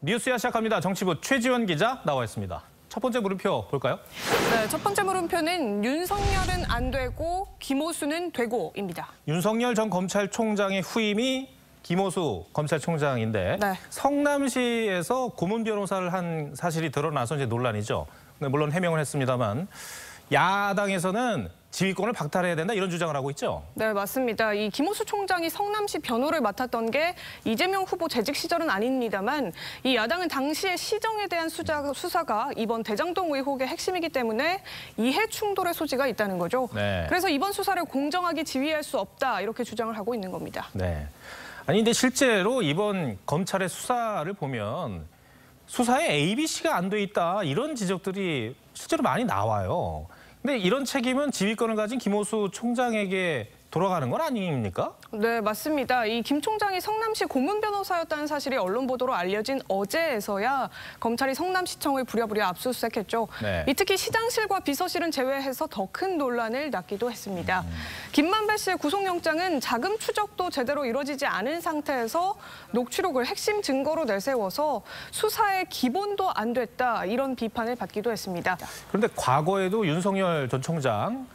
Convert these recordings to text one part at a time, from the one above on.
뉴스야 시작합니다. 정치부 최지원 기자 나와 있습니다. 첫 번째 물음표 볼까요? 네, 첫 번째 물음표는 윤석열은 안 되고 김호수는 되고입니다. 윤석열 전 검찰총장의 후임이 김호수 검찰총장인데 네. 성남시에서 고문 변호사를 한 사실이 드러나서 이제 논란이죠. 물론 해명을 했습니다만 야당에서는 지휘권을 박탈해야 된다 이런 주장을 하고 있죠. 네, 맞습니다. 이 김호수 총장이 성남시 변호를 맡았던 게 이재명 후보 재직 시절은 아닙니다만 이 야당은 당시의 시정에 대한 수사가 이번 대장동 의혹의 핵심이기 때문에 이해 충돌의 소지가 있다는 거죠. 네. 그래서 이번 수사를 공정하게 지휘할 수 없다 이렇게 주장을 하고 있는 겁니다. 네. 아니 근데 실제로 이번 검찰의 수사를 보면 수사에 ABC가 안 돼 있다 이런 지적들이 실제로 많이 나와요. 근데 이런 책임은 지휘권을 가진 김호수 총장에게 돌아가는 건 아닙니까? 네, 맞습니다. 이 김 총장이 성남시 고문 변호사였다는 사실이 언론 보도로 알려진 어제에서야 검찰이 성남시청을 부랴부랴 압수수색했죠. 네. 특히 시장실과 비서실은 제외해서 더 큰 논란을 낳기도 했습니다. 김만배 씨의 구속영장은 자금 추적도 제대로 이루어지지 않은 상태에서 녹취록을 핵심 증거로 내세워서 수사의 기본도 안 됐다 이런 비판을 받기도 했습니다. 그런데 과거에도 윤석열 전 총장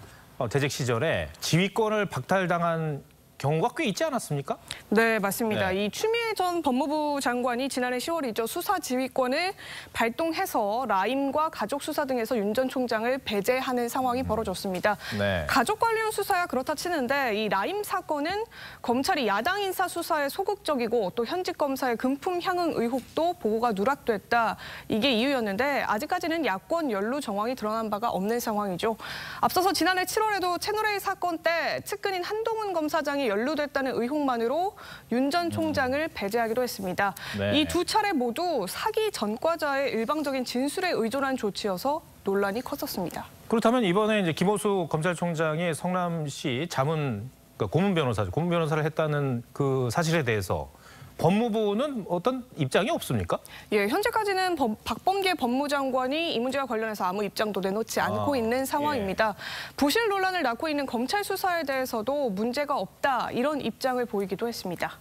재직 시절에 지휘권을 박탈당한 경우가 꽤 있지 않았습니까? 네, 맞습니다. 네. 이 추미애 전 법무부 장관이 지난해 10월이죠. 수사 지휘권을 발동해서 라임과 가족 수사 등에서 윤 전 총장을 배제하는 상황이 벌어졌습니다. 네. 가족 관련 수사야 그렇다 치는데 이 라임 사건은 검찰이 야당 인사 수사에 소극적이고 또 현직 검사의 금품 향응 의혹도 보고가 누락됐다. 이게 이유였는데 아직까지는 야권 연루 정황이 드러난 바가 없는 상황이죠. 앞서서 지난해 7월에도 채널A 사건 때 측근인 한동훈 검사장이 연루됐다는 의혹만으로 윤 전 총장을 배제하기도 했습니다. 네. 이 두 차례 모두 사기 전과자의 일방적인 진술에 의존한 조치여서 논란이 컸었습니다. 그렇다면 이번에 이제 김호수 검찰총장이 성남시 자문 그러니까 고문 변호사죠. 고문 변호사를 했다는 그 사실에 대해서 법무부는 어떤 입장이 없습니까? 예, 현재까지는 박범계 법무장관이 이 문제와 관련해서 아무 입장도 내놓지 않고 있는 상황입니다. 예. 부실 논란을 낳고 있는 검찰 수사에 대해서도 문제가 없다 이런 입장을 보이기도 했습니다.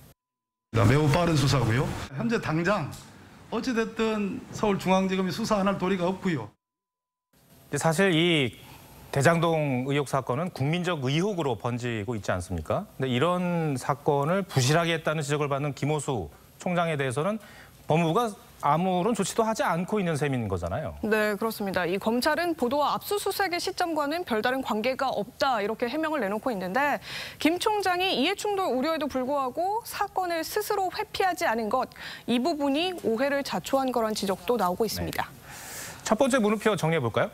매우 빠른 수사고요. 현재 당장 어찌됐든 서울중앙지검이 수사 안 할 도리가 없고요. 사실 이 대장동 의혹 사건은 국민적 의혹으로 번지고 있지 않습니까? 근데 이런 사건을 부실하게 했다는 지적을 받는 김호수 총장에 대해서는 법무부가 아무런 조치도 하지 않고 있는 셈인 거잖아요. 네, 그렇습니다. 이 검찰은 보도와 압수수색의 시점과는 별다른 관계가 없다 이렇게 해명을 내놓고 있는데 김 총장이 이해충돌 우려에도 불구하고 사건을 스스로 회피하지 않은 것, 이 부분이 오해를 자초한 거란 지적도 나오고 있습니다. 네. 첫 번째 물음표 정리해 볼까요?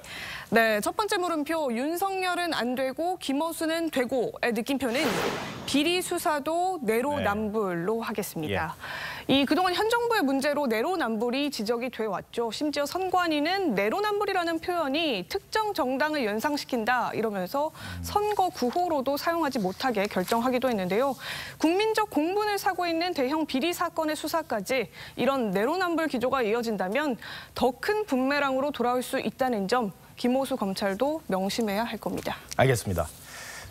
네, 첫 번째 물음표 윤석열은 안 되고 김호수는 되고의 느낌표는 비리 수사도 내로남불로 하겠습니다. 이 그동안 현 정부의 문제로 내로남불이 지적이 돼 왔죠. 심지어 선관위는 내로남불이라는 표현이 특정 정당을 연상시킨다 이러면서 선거 구호로도 사용하지 못하게 결정하기도 했는데요. 국민적 공분을 사고 있는 대형 비리 사건의 수사까지 이런 내로남불 기조가 이어진다면 더 큰 분매랑으로 돌아올 수 있다는 점 김호수 검찰도 명심해야 할 겁니다. 알겠습니다.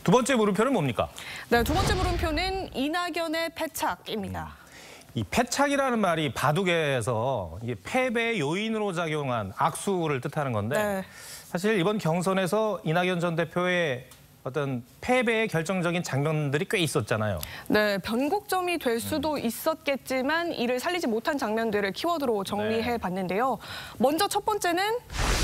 두 번째 물음표는 뭡니까? 네, 두 번째 물음표는 이낙연의 패착입니다. 이 패착이라는 말이 바둑에서 이게 패배의 요인으로 작용한 악수를 뜻하는 건데 네. 사실 이번 경선에서 이낙연 전 대표의 어떤 패배의 결정적인 장면들이 꽤 있었잖아요. 네, 변곡점이 될 수도 있었겠지만 이를 살리지 못한 장면들을 키워드로 정리해 봤는데요. 먼저 첫 번째는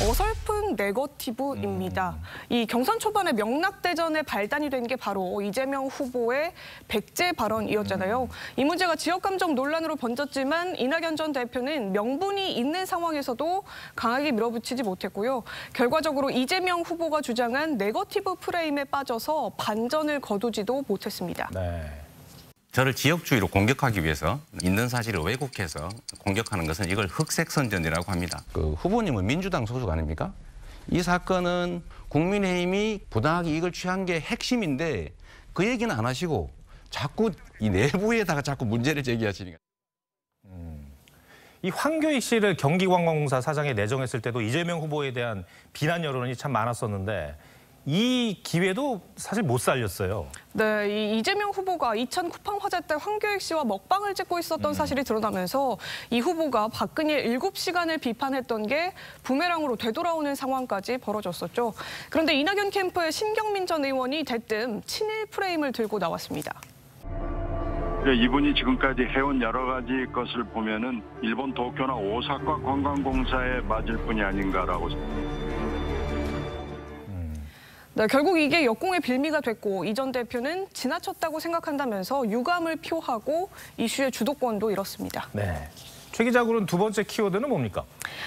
어설픈 네거티브입니다. 이 경선 초반에 명락대전의 발단이 된 게 바로 이재명 후보의 백제 발언이었잖아요. 이 문제가 지역감정 논란으로 번졌지만 이낙연 전 대표는 명분이 있는 상황에서도 강하게 밀어붙이지 못했고요. 결과적으로 이재명 후보가 주장한 네거티브 프레임에 빠져서 반전을 거두지도 못했습니다. 네. 저를 지역주의로 공격하기 위해서 있는 사실을 왜곡해서 공격하는 것은 이걸 흑색선전이라고 합니다. 그 후보님은 민주당 소속 아닙니까? 이 사건은 국민의힘이 부당하게 이익을 취한 게 핵심인데 그 얘기는 안 하시고 자꾸 이 내부에다가 자꾸 문제를 제기하시니까. 이 황교익 씨를 경기관광공사 사장에 내정했을 때도 이재명 후보에 대한 비난 여론이 참 많았었는데 이 기회도 사실 못 살렸어요. 네, 이 이재명 후보가 2000 쿠팡 화재 때 황교익 씨와 먹방을 찍고 있었던 사실이 드러나면서 이 후보가 박근혜 7시간을 비판했던 게 부메랑으로 되돌아오는 상황까지 벌어졌었죠. 그런데 이낙연 캠프의 신경민 전 의원이 대뜸 친일 프레임을 들고 나왔습니다. 이분이 지금까지 해온 여러 가지 것을 보면은 일본 도쿄나 오사카 관광공사에 맞을 뿐이 아닌가라고. 네, 결국 이게 역공의 빌미가 됐고 이 전 대표는 지나쳤다고 생각한다면서 유감을 표하고 이슈의 주도권도 잃었습니다. 네. 최 기자군은 두 번째 키워드는 뭡니까?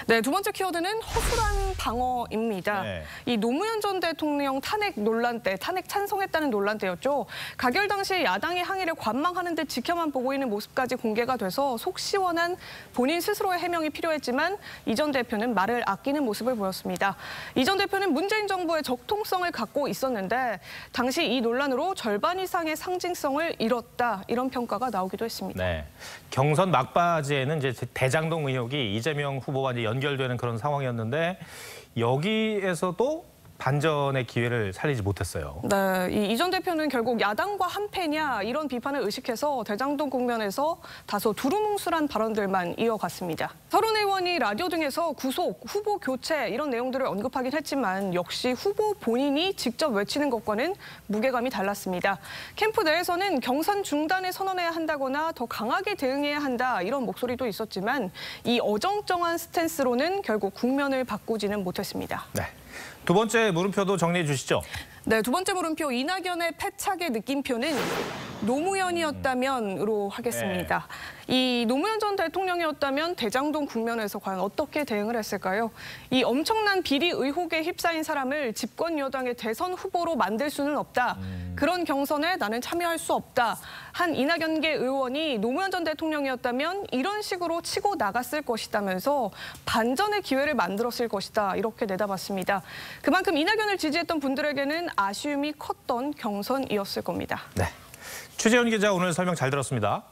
네, 두 번째 키워드는 허술한 방어입니다. 네. 이 노무현 전 대통령 탄핵 논란 때, 탄핵 찬성했다는 논란 때였죠. 가결 당시에 야당의 항의를 관망하는 듯 지켜만 보고 있는 모습까지 공개가 돼서 속 시원한 본인 스스로의 해명이 필요했지만 이 전 대표는 말을 아끼는 모습을 보였습니다. 이 전 대표는 문재인 정부의 적통성을 갖고 있었는데 당시 이 논란으로 절반 이상의 상징성을 잃었다, 이런 평가가 나오기도 했습니다. 네. 경선 막바지에는 이제 대장동 의혹이 이재명 후보와 이제 연결되는 그런 상황이었는데 여기에서도 반전의 기회를 살리지 못했어요. 네, 이 전 대표는 결국 야당과 한패냐 이런 비판을 의식해서 대장동 국면에서 다소 두루뭉술한 발언들만 이어갔습니다. 서른 의원이 라디오 등에서 구속, 후보 교체 이런 내용들을 언급하긴 했지만 역시 후보 본인이 직접 외치는 것과는 무게감이 달랐습니다. 캠프 내에서는 경선 중단을 선언해야 한다거나 더 강하게 대응해야 한다 이런 목소리도 있었지만 이 어정쩡한 스탠스로는 결국 국면을 바꾸지는 못했습니다. 네. 두 번째 물음표도 정리해 주시죠. 네, 두 번째 물음표 이낙연의 패착의 느낌표는 노무현이었다면으로 하겠습니다. 이 노무현 전 대통령이었다면 대장동 국면에서 과연 어떻게 대응을 했을까요? 이 엄청난 비리 의혹에 휩싸인 사람을 집권 여당의 대선 후보로 만들 수는 없다. 그런 경선에 나는 참여할 수 없다. 한 이낙연계 의원이 노무현 전 대통령이었다면 이런 식으로 치고 나갔을 것이다면서 반전의 기회를 만들었을 것이다. 이렇게 내다봤습니다. 그만큼 이낙연을 지지했던 분들에게는 아쉬움이 컸던 경선이었을 겁니다. 네. 최재현 기자 오늘 설명 잘 들었습니다.